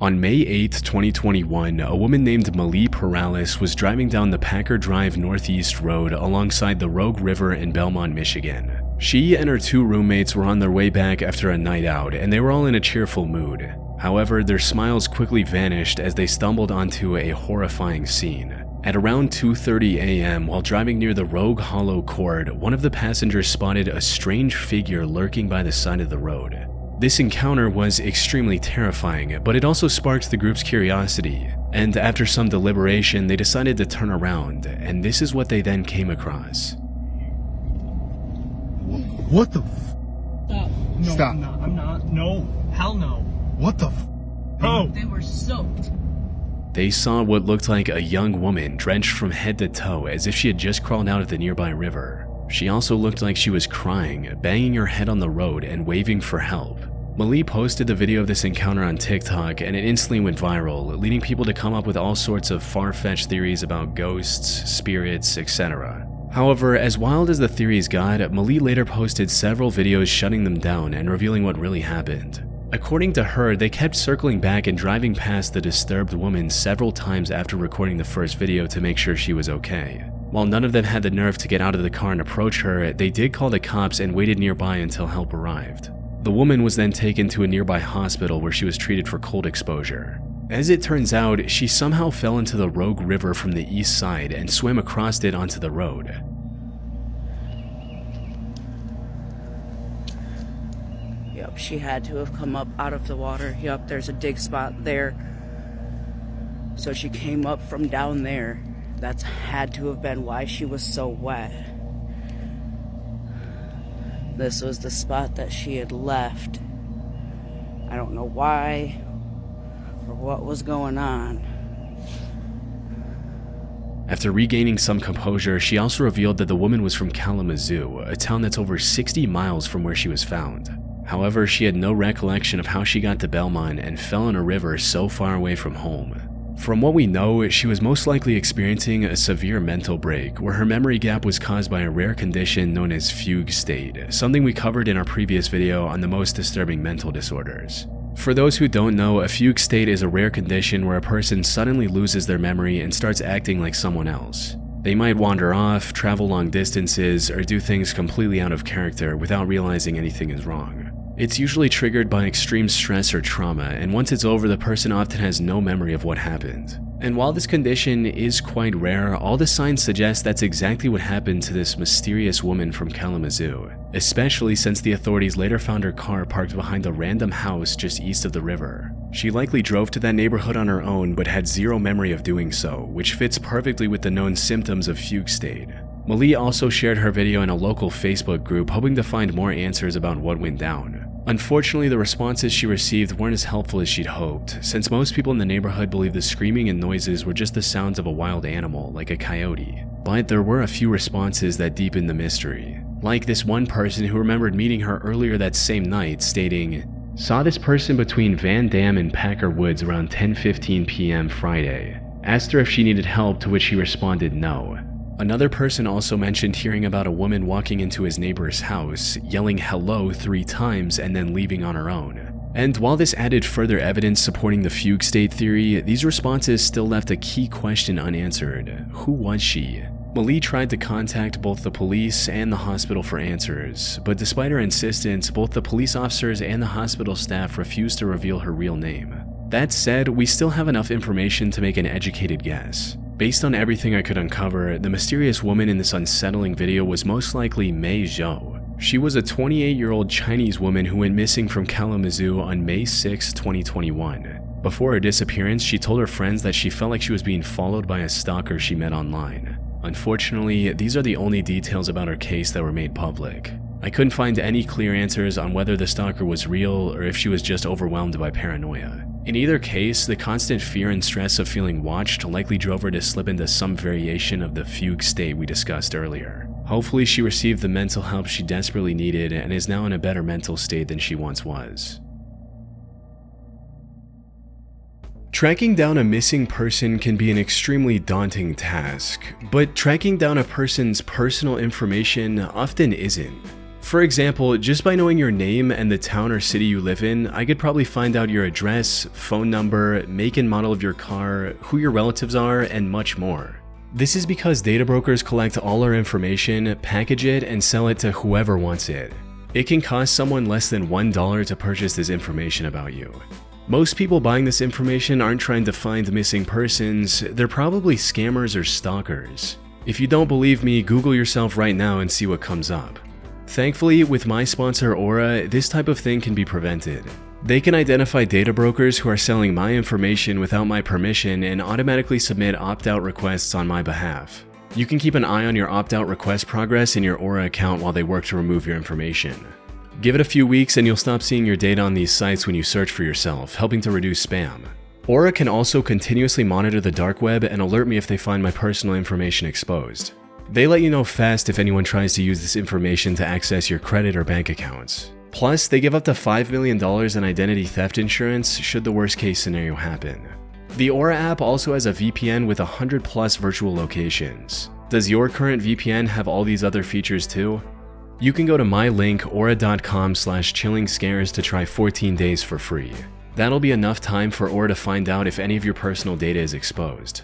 On May 8, 2021, a woman named Malie Perales was driving down the Packer Drive Northeast Road alongside the Rogue River in Belmont, Michigan. She and her 2 roommates were on their way back after a night out, and they were all in a cheerful mood. However, their smiles quickly vanished as they stumbled onto a horrifying scene. At around 2:30 a.m., while driving near the Rogue Hollow Court, one of the passengers spotted a strange figure lurking by the side of the road. This encounter was extremely terrifying, but it also sparked the group's curiosity, and after some deliberation, they decided to turn around, and this is what they then came across. What the Stop. No, Stop. I'm not. No. Hell no. What the Oh! They were soaked. They saw what looked like a young woman drenched from head to toe as if she had just crawled out of the nearby river. She also looked like she was crying, banging her head on the road and waving for help. Malie posted the video of this encounter on TikTok and it instantly went viral, leading people to come up with all sorts of far-fetched theories about ghosts, spirits, etc. However, as wild as the theories got, Malie later posted several videos shutting them down and revealing what really happened. According to her, they kept circling back and driving past the disturbed woman several times after recording the first video to make sure she was okay. While none of them had the nerve to get out of the car and approach her, they did call the cops and waited nearby until help arrived. The woman was then taken to a nearby hospital where she was treated for cold exposure. As it turns out, she somehow fell into the Rogue River from the east side and swam across it onto the road. Yep, she had to have come up out of the water. Yep, there's a dig spot there. So she came up from down there. That's had to have been why she was so wet. This was the spot that she had left. I don't know why or what was going on. After regaining some composure, she also revealed that the woman was from Kalamazoo, a town that's over 60 miles from where she was found. However, she had no recollection of how she got to Belmont and fell in a river so far away from home. From what we know, she was most likely experiencing a severe mental break, where her memory gap was caused by a rare condition known as fugue state, something we covered in our previous video on the most disturbing mental disorders. For those who don't know, a fugue state is a rare condition where a person suddenly loses their memory and starts acting like someone else. They might wander off, travel long distances, or do things completely out of character without realizing anything is wrong. It's usually triggered by extreme stress or trauma, and once it's over, the person often has no memory of what happened. And while this condition is quite rare, all the signs suggest that's exactly what happened to this mysterious woman from Kalamazoo, especially since the authorities later found her car parked behind a random house just east of the river. She likely drove to that neighborhood on her own but had zero memory of doing so, which fits perfectly with the known symptoms of fugue state. Malie also shared her video in a local Facebook group, hoping to find more answers about what went down. Unfortunately, the responses she received weren't as helpful as she'd hoped, since most people in the neighborhood believe the screaming and noises were just the sounds of a wild animal, like a coyote. But there were a few responses that deepened the mystery. Like this one person who remembered meeting her earlier that same night, stating, "Saw this person between Van Dam and Packer Woods around 10:15 p.m. Friday. Asked her if she needed help, to which she responded no." Another person also mentioned hearing about a woman walking into his neighbor's house, yelling hello 3 times and then leaving on her own. And while this added further evidence supporting the fugue state theory, these responses still left a key question unanswered. Who was she? Malie tried to contact both the police and the hospital for answers, but despite her insistence, both the police officers and the hospital staff refused to reveal her real name. That said, we still have enough information to make an educated guess. Based on everything I could uncover, the mysterious woman in this unsettling video was most likely Mei Zhou. She was a 28-year-old Chinese woman who went missing from Kalamazoo on May 6, 2021. Before her disappearance, she told her friends that she felt like she was being followed by a stalker she met online. Unfortunately, these are the only details about her case that were made public. I couldn't find any clear answers on whether the stalker was real or if she was just overwhelmed by paranoia. In either case, the constant fear and stress of feeling watched likely drove her to slip into some variation of the fugue state we discussed earlier. Hopefully she received the mental help she desperately needed and is now in a better mental state than she once was. Tracking down a missing person can be an extremely daunting task, but tracking down a person's personal information often isn't. For example, just by knowing your name and the town or city you live in, I could probably find out your address, phone number, make and model of your car, who your relatives are, and much more. This is because data brokers collect all our information, package it, and sell it to whoever wants it. It can cost someone less than $1 to purchase this information about you. Most people buying this information aren't trying to find missing persons, they're probably scammers or stalkers. If you don't believe me, Google yourself right now and see what comes up. Thankfully, with my sponsor Aura, this type of thing can be prevented. They can identify data brokers who are selling my information without my permission and automatically submit opt-out requests on my behalf. You can keep an eye on your opt-out request progress in your Aura account while they work to remove your information. Give it a few weeks and you'll stop seeing your data on these sites when you search for yourself, helping to reduce spam. Aura can also continuously monitor the dark web and alert me if they find my personal information exposed. They let you know fast if anyone tries to use this information to access your credit or bank accounts. Plus, they give up to $5 million in identity theft insurance should the worst case scenario happen. The Aura app also has a VPN with 100+ virtual locations. Does your current VPN have all these other features too? You can go to my link aura.com/chillingscares to try 14 days for free. That'll be enough time for Aura to find out if any of your personal data is exposed.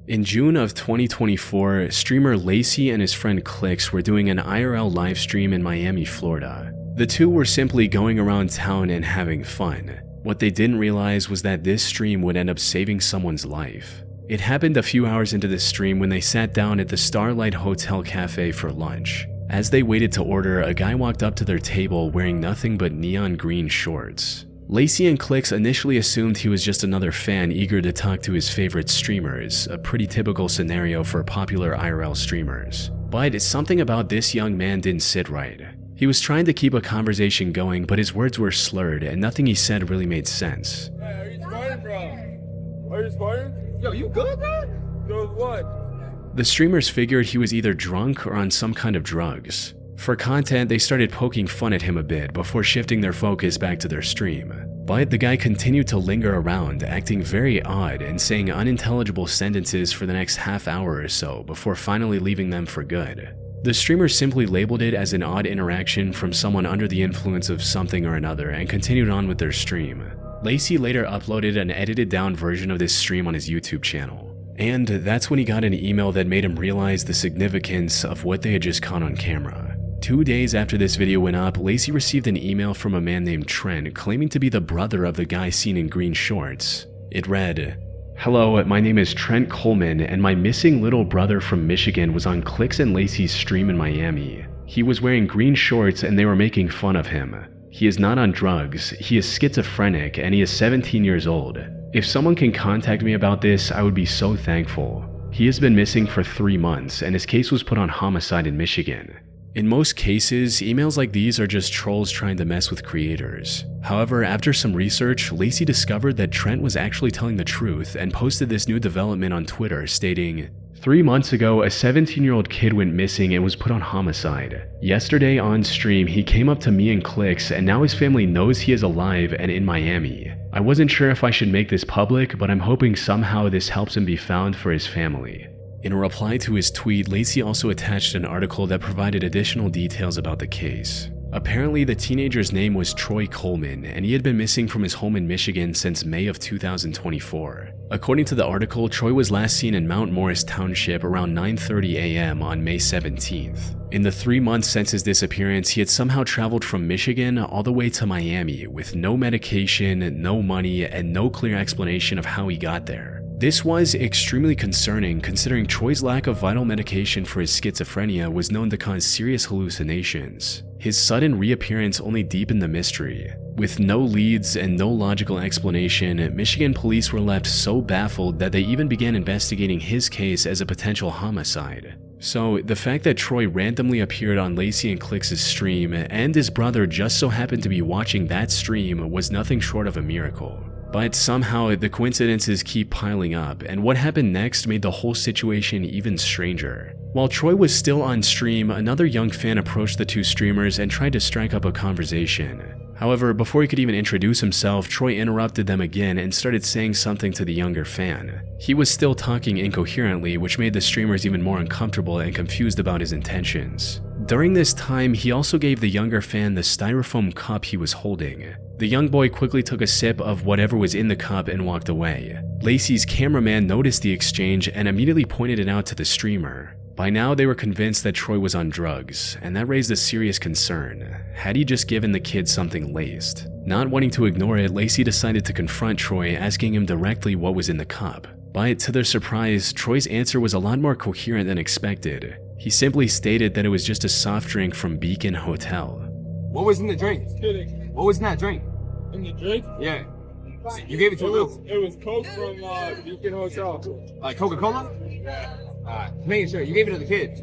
In June of 2024, streamer Lacey and his friend Clicks were doing an IRL livestream in Miami, Florida. The two were simply going around town and having fun. What they didn't realize was that this stream would end up saving someone's life. It happened a few hours into the stream when they sat down at the Starlight Hotel Cafe for lunch. As they waited to order, a guy walked up to their table wearing nothing but neon green shorts. Lacey and Clicks initially assumed he was just another fan eager to talk to his favorite streamers, a pretty typical scenario for popular IRL streamers. But something about this young man didn't sit right. He was trying to keep a conversation going, but his words were slurred and nothing he said really made sense. Hey, are you sparring, bro? Are you sparring? Yo, you good, bro? Good what? The streamers figured he was either drunk or on some kind of drugs. For content, they started poking fun at him a bit before shifting their focus back to their stream. But the guy continued to linger around, acting very odd and saying unintelligible sentences for the next half hour or so before finally leaving them for good. The streamers simply labeled it as an odd interaction from someone under the influence of something or another and continued on with their stream. Lacey later uploaded an edited down version of this stream on his YouTube channel. And that's when he got an email that made him realize the significance of what they had just caught on camera. 2 days after this video went up, Lacey received an email from a man named Trent claiming to be the brother of the guy seen in green shorts. It read, "Hello, my name is Trent Coleman and my missing little brother from Michigan was on Clicks and Lacey's stream in Miami. He was wearing green shorts and they were making fun of him. He is not on drugs, he is schizophrenic and he is 17 years old. If someone can contact me about this, I would be so thankful. He has been missing for 3 months and his case was put on homicide in Michigan." In most cases, emails like these are just trolls trying to mess with creators. However, after some research, Lacey discovered that Trent was actually telling the truth and posted this new development on Twitter stating, 3 months ago, a 17-year-old kid went missing and was put on homicide. Yesterday on stream, he came up to me and Clicks and now his family knows he is alive and in Miami. I wasn't sure if I should make this public, but I'm hoping somehow this helps him be found for his family." In a reply to his tweet, Lacey also attached an article that provided additional details about the case. Apparently, the teenager's name was Troy Coleman, and he had been missing from his home in Michigan since May of 2024. According to the article, Troy was last seen in Mount Morris Township around 9:30 a.m. on May 17th. In the 3 months since his disappearance, he had somehow traveled from Michigan all the way to Miami with no medication, no money, and no clear explanation of how he got there. This was extremely concerning considering Troy's lack of vital medication for his schizophrenia was known to cause serious hallucinations. His sudden reappearance only deepened the mystery. With no leads and no logical explanation, Michigan police were left so baffled that they even began investigating his case as a potential homicide. So, the fact that Troy randomly appeared on Lacey and Clicks' stream and his brother just so happened to be watching that stream was nothing short of a miracle. But somehow, the coincidences keep piling up, and what happened next made the whole situation even stranger. While Troy was still on stream, another young fan approached the two streamers and tried to strike up a conversation. However, before he could even introduce himself, Troy interrupted them again and started saying something to the younger fan. He was still talking incoherently, which made the streamers even more uncomfortable and confused about his intentions. During this time, he also gave the younger fan the styrofoam cup he was holding. The young boy quickly took a sip of whatever was in the cup and walked away. Lacey's cameraman noticed the exchange and immediately pointed it out to the streamer. By now, they were convinced that Troy was on drugs, and that raised a serious concern. Had he just given the kid something laced? Not wanting to ignore it, Lacey decided to confront Troy, asking him directly what was in the cup. But to their surprise, Troy's answer was a lot more coherent than expected. He simply stated that it was just a soft drink from Beacon Hotel. What was in the drink? Kidding. What was in that drink? In the drink? Yeah. You gave it to him? It was Coke from Beacon Hotel. Like Coca-Cola? Yeah. Alright, making sure. You gave it to the kids.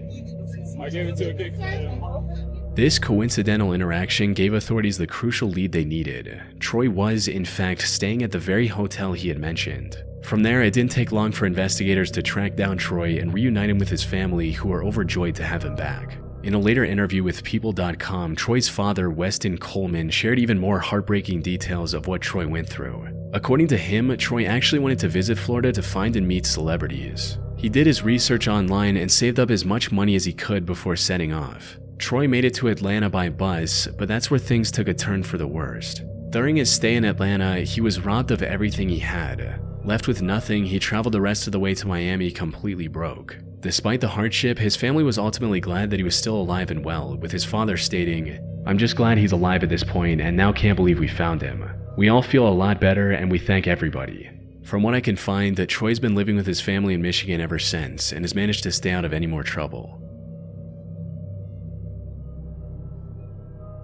I gave it to a kid. This coincidental interaction gave authorities the crucial lead they needed. Troy was, in fact, staying at the very hotel he had mentioned. From there, it didn't take long for investigators to track down Troy and reunite him with his family, who were overjoyed to have him back. In a later interview with People.com, Troy's father, Weston Coleman, shared even more heartbreaking details of what Troy went through. According to him, Troy actually wanted to visit Florida to find and meet celebrities. He did his research online and saved up as much money as he could before setting off. Troy made it to Atlanta by bus, but that's where things took a turn for the worst. During his stay in Atlanta, he was robbed of everything he had. Left with nothing, he traveled the rest of the way to Miami completely broke. Despite the hardship, his family was ultimately glad that he was still alive and well, with his father stating, "I'm just glad he's alive at this point and now can't believe we found him. We all feel a lot better and we thank everybody." From what I can find, that Troy's been living with his family in Michigan ever since and has managed to stay out of any more trouble.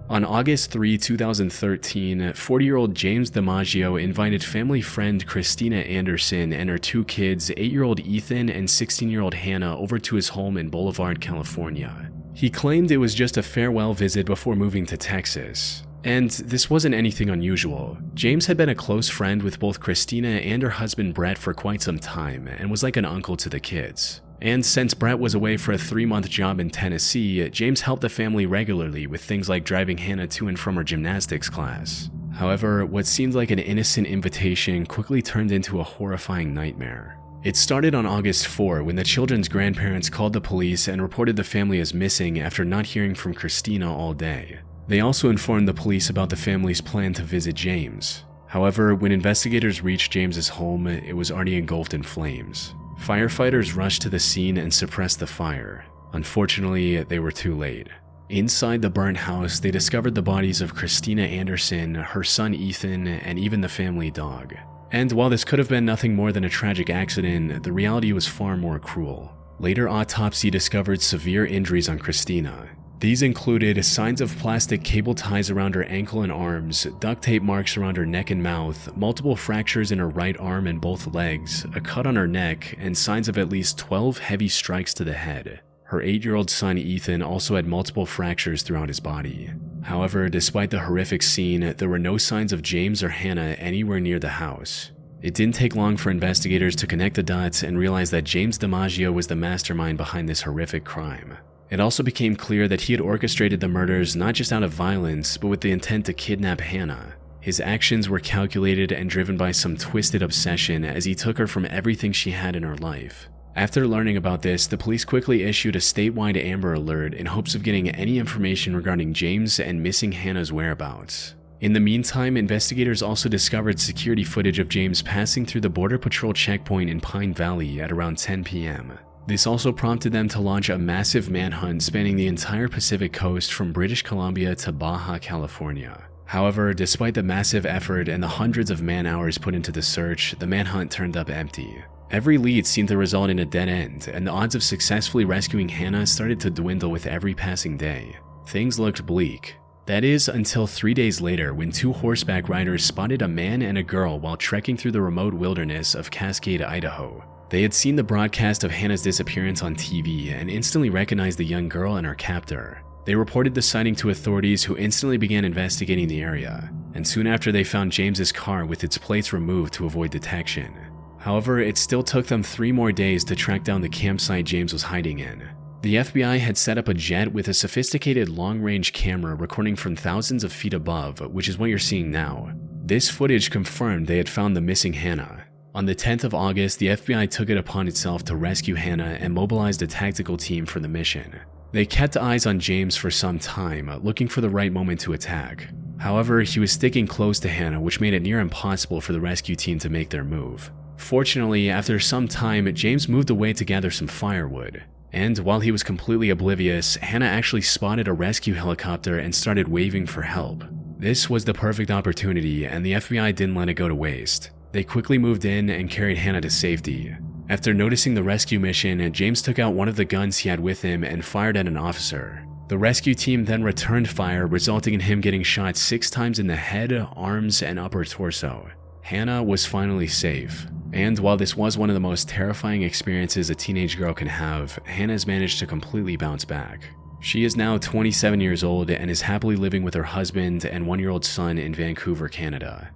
On August 3, 2013, 40-year-old James DiMaggio invited family friend Christina Anderson and her two kids, 8-year-old Ethan and 16-year-old Hannah, over to his home in Boulevard, California. He claimed it was just a farewell visit before moving to Texas. And this wasn't anything unusual. James had been a close friend with both Christina and her husband Brett for quite some time and was like an uncle to the kids. And since Brett was away for a 3-month job in Tennessee, James helped the family regularly with things like driving Hannah to and from her gymnastics class. However, what seemed like an innocent invitation quickly turned into a horrifying nightmare. It started on August 4 when the children's grandparents called the police and reported the family as missing after not hearing from Christina all day. They also informed the police about the family's plan to visit James. However, when investigators reached James's home, it was already engulfed in flames. Firefighters rushed to the scene and suppressed the fire. Unfortunately, they were too late. Inside the burnt house, they discovered the bodies of Christina Anderson, her son Ethan, and even the family dog. And while this could have been nothing more than a tragic accident, the reality was far more cruel. Later autopsy discovered severe injuries on Christina. These included signs of plastic cable ties around her ankle and arms, duct tape marks around her neck and mouth, multiple fractures in her right arm and both legs, a cut on her neck, and signs of at least 12 heavy strikes to the head. Her 8-year-old son Ethan also had multiple fractures throughout his body. However, despite the horrific scene, there were no signs of James or Hannah anywhere near the house. It didn't take long for investigators to connect the dots and realize that James DiMaggio was the mastermind behind this horrific crime. It also became clear that he had orchestrated the murders not just out of violence, but with the intent to kidnap Hannah. His actions were calculated and driven by some twisted obsession as he took her from everything she had in her life. After learning about this, the police quickly issued a statewide Amber Alert in hopes of getting any information regarding James and missing Hannah's whereabouts. In the meantime, investigators also discovered security footage of James passing through the Border Patrol checkpoint in Pine Valley at around 10 p.m. This also prompted them to launch a massive manhunt spanning the entire Pacific coast from British Columbia to Baja California. However, despite the massive effort and the hundreds of man-hours put into the search, the manhunt turned up empty. Every lead seemed to result in a dead end, and the odds of successfully rescuing Hannah started to dwindle with every passing day. Things looked bleak. That is, until 3 days later when 2 horseback riders spotted a man and a girl while trekking through the remote wilderness of Cascade, Idaho. They had seen the broadcast of Hannah's disappearance on TV and instantly recognized the young girl and her captor. They reported the sighting to authorities, who instantly began investigating the area, and soon after they found James's car with its plates removed to avoid detection. However, it still took them 3 more days to track down the campsite James was hiding in. The FBI had set up a jet with a sophisticated long-range camera recording from thousands of feet above, which is what you're seeing now. This footage confirmed they had found the missing Hannah. On the 10th of August, the FBI took it upon itself to rescue Hannah and mobilized a tactical team for the mission. They kept eyes on James for some time, looking for the right moment to attack. However, he was sticking close to Hannah, which made it near impossible for the rescue team to make their move. Fortunately, after some time, James moved away to gather some firewood. And while he was completely oblivious, Hannah actually spotted a rescue helicopter and started waving for help. This was the perfect opportunity, and the FBI didn't let it go to waste. They quickly moved in and carried Hannah to safety. After noticing the rescue mission, James took out one of the guns he had with him and fired at an officer. The rescue team then returned fire, resulting in him getting shot 6 times in the head, arms, and upper torso. Hannah was finally safe. And while this was one of the most terrifying experiences a teenage girl can have, Hannah's managed to completely bounce back. She is now 27 years old and is happily living with her husband and 1-year-old son in Vancouver, Canada.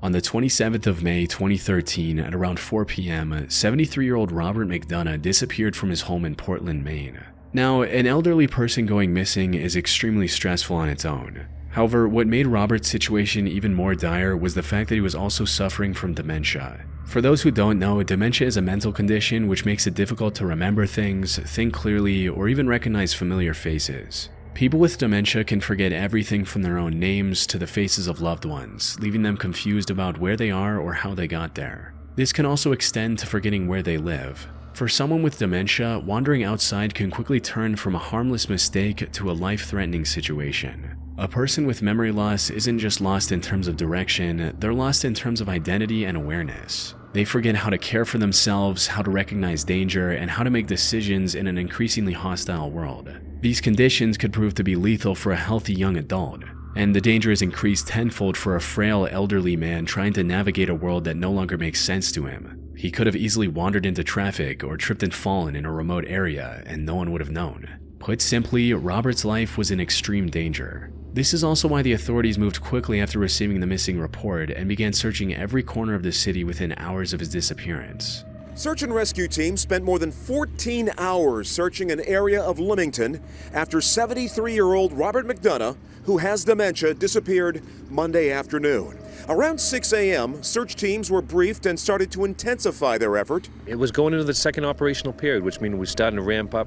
On the 27th of May 2013, at around 4 p.m., 73-year-old Robert McDonough disappeared from his home in Portland, Maine. Now, an elderly person going missing is extremely stressful on its own. However, what made Robert's situation even more dire was the fact that he was also suffering from dementia. For those who don't know, dementia is a mental condition which makes it difficult to remember things, think clearly, or even recognize familiar faces. People with dementia can forget everything from their own names to the faces of loved ones, leaving them confused about where they are or how they got there. This can also extend to forgetting where they live. For someone with dementia, wandering outside can quickly turn from a harmless mistake to a life-threatening situation. A person with memory loss isn't just lost in terms of direction, they're lost in terms of identity and awareness. They forget how to care for themselves, how to recognize danger, and how to make decisions in an increasingly hostile world. These conditions could prove to be lethal for a healthy young adult, and the danger is increased tenfold for a frail elderly man trying to navigate a world that no longer makes sense to him. He could have easily wandered into traffic or tripped and fallen in a remote area, and no one would have known. Put simply, Robert's life was in extreme danger. This is also why the authorities moved quickly after receiving the missing report and began searching every corner of the city within hours of his disappearance. Search and rescue teams spent more than 14 hours searching an area of Leamington after 73-year-old Robert McDonough, who has dementia, disappeared Monday afternoon. Around 6 a.m., search teams were briefed and started to intensify their effort. It was going into the second operational period, which means we're starting to ramp up,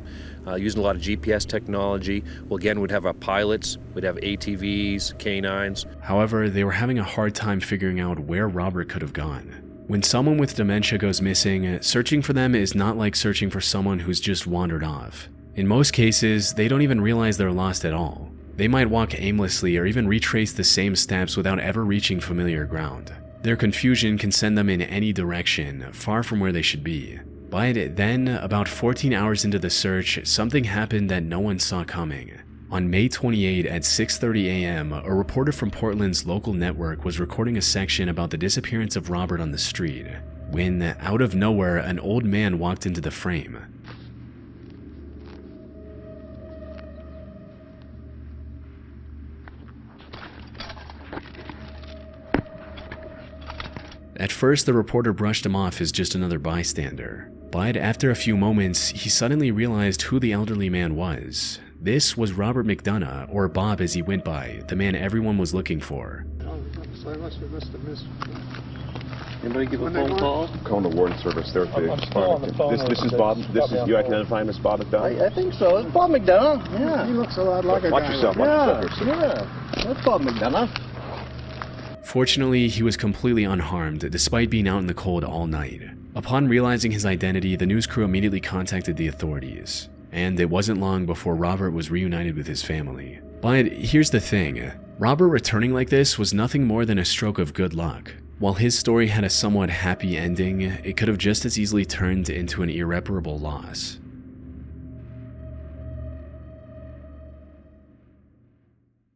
using a lot of GPS technology. Well, again, we'd have our pilots, we'd have ATVs, canines. However, they were having a hard time figuring out where Robert could have gone. When someone with dementia goes missing, searching for them is not like searching for someone who's just wandered off. In most cases, they don't even realize they're lost at all. They might walk aimlessly or even retrace the same steps without ever reaching familiar ground. Their confusion can send them in any direction, far from where they should be. But then, about 14 hours into the search, something happened that no one saw coming. On May 28 at 6:30 a.m., a reporter from Portland's local network was recording a section about the disappearance of Robert on the street, when, out of nowhere, an old man walked into the frame. At first, the reporter brushed him off as just another bystander, but after a few moments, he suddenly realized who the elderly man was. This was Robert McDonough, or Bob as he went by, the man everyone was looking for. Anybody give a phone call? I'm calling the warden service. They're at the I'm still on the phone. This is Bob. This is you identifying as Bob McDonough? I think so. It's Bob McDonough. Yeah. He looks a lot like a Watch guy. yourself. Watch yourself. Yeah. That's Bob McDonough. Fortunately, he was completely unharmed, despite being out in the cold all night. Upon realizing his identity, the news crew immediately contacted the authorities. And it wasn't long before Robert was reunited with his family. But here's the thing, Robert returning like this was nothing more than a stroke of good luck. While his story had a somewhat happy ending, it could have just as easily turned into an irreparable loss.